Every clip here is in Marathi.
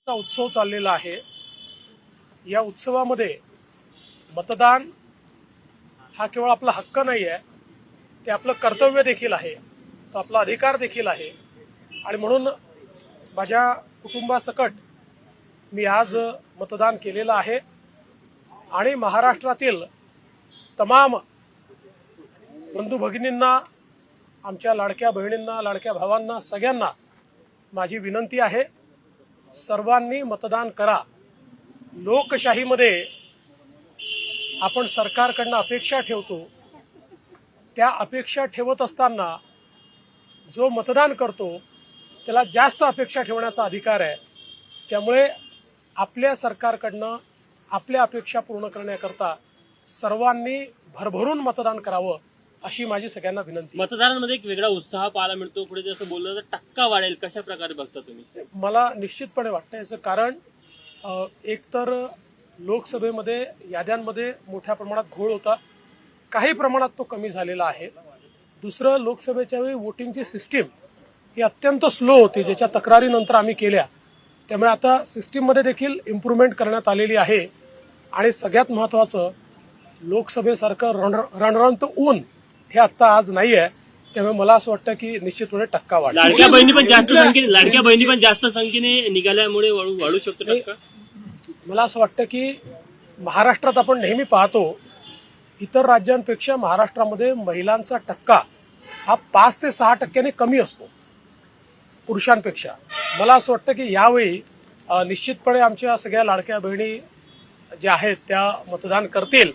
चा उत्सव चाललेला आहे। या उत्सवामध्ये मतदान हा केवळ आपला हक्क नाही आहे, ते आपलं कर्तव्य देखील आहे, तो आपला अधिकार देखील आहे। आणि म्हणून माझ्या कुटुंबासकट मी आज मतदान केलेलं आहे आणि महाराष्ट्रातील तमाम बंधू भगिनींना, आमच्या लाडक्या बहिणींना, लाडक्या भावांना, सगळ्यांना माझी विनंती आहे, सर्वांनी मतदान करा। लोकशाहीमध्ये आपण सरकारकडून अपेक्षा ठेवतो, त्या अपेक्षा ठेवत असताना जो मतदान करतो त्याला जास्त अपेक्षा ठेवण्याचा अधिकार आहे। त्यामुळे आपल्या सरकारकडून आपल्या अपेक्षा पूर्ण करण्याकरता सर्वांनी भरभरून मतदान करावं अशी माझी सगळ्यांना विनंती। मतदारांमध्ये एक वेगळा उत्साह पाहायला मिळतो, पुढे जसं बोललं तर टक्का वाढेल, कशा प्रकारे बघता तुम्ही? मला निश्चितपणे वाटतं याचं कारण एकतर लोकसभेमध्ये याद्यांमध्ये मोठ्या प्रमाणात घोळ होता, काही प्रमाणात तो कमी झालेला आहे। दुसरं, लोकसभेच्या वेळी वोटिंगची सिस्टीम ही अत्यंत स्लो होती, ज्याच्या तक्रारीनंतर आम्ही केल्या। त्यामुळे आता सिस्टीममध्ये देखील इम्प्रूव्हमेंट करण्यात आलेली आहे। आणि सगळ्यात महत्त्वाचं, लोकसभेसारखं रणरणत ऊन हे आता आज नाही आहे। त्यामुळे मला असं वाटतं की निश्चितपणे टक्का वाढेल। लाडक्या बहिणी पण जास्त संख्येने निघाल्यामुळे वाढू शकतो टक्का। मला असं वाटतं की महाराष्ट्रात आपण नेहमी पाहतो, इतर राज्यांपेक्षा महाराष्ट्रामध्ये महिलांचा टक्का हा 5 ते 6% कमी असतो पुरुषांपेक्षा। मला असं वाटतं की यावेळी निश्चितपणे आमच्या सगळ्या लाडक्या बहिणी ज्या आहेत त्या मतदान करतील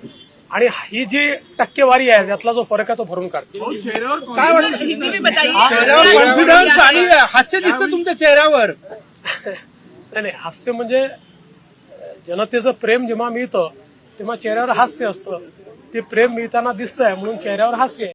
आणि ही जी टक्केवारी आहे त्यातला जो फरक आहे तो भरून काढतील। काय वाटतं, चेहऱ्यावर कॉन्फिडन्स आणि हास्य दिसतं तुमच्या चेहऱ्यावर? नाही, हास्य म्हणजे जनतेचं प्रेम जेव्हा मिळतं तेव्हा चेहऱ्यावर हास्य असतं, ते प्रेम मिळताना दिसतंय म्हणून चेहऱ्यावर हास्य आहे।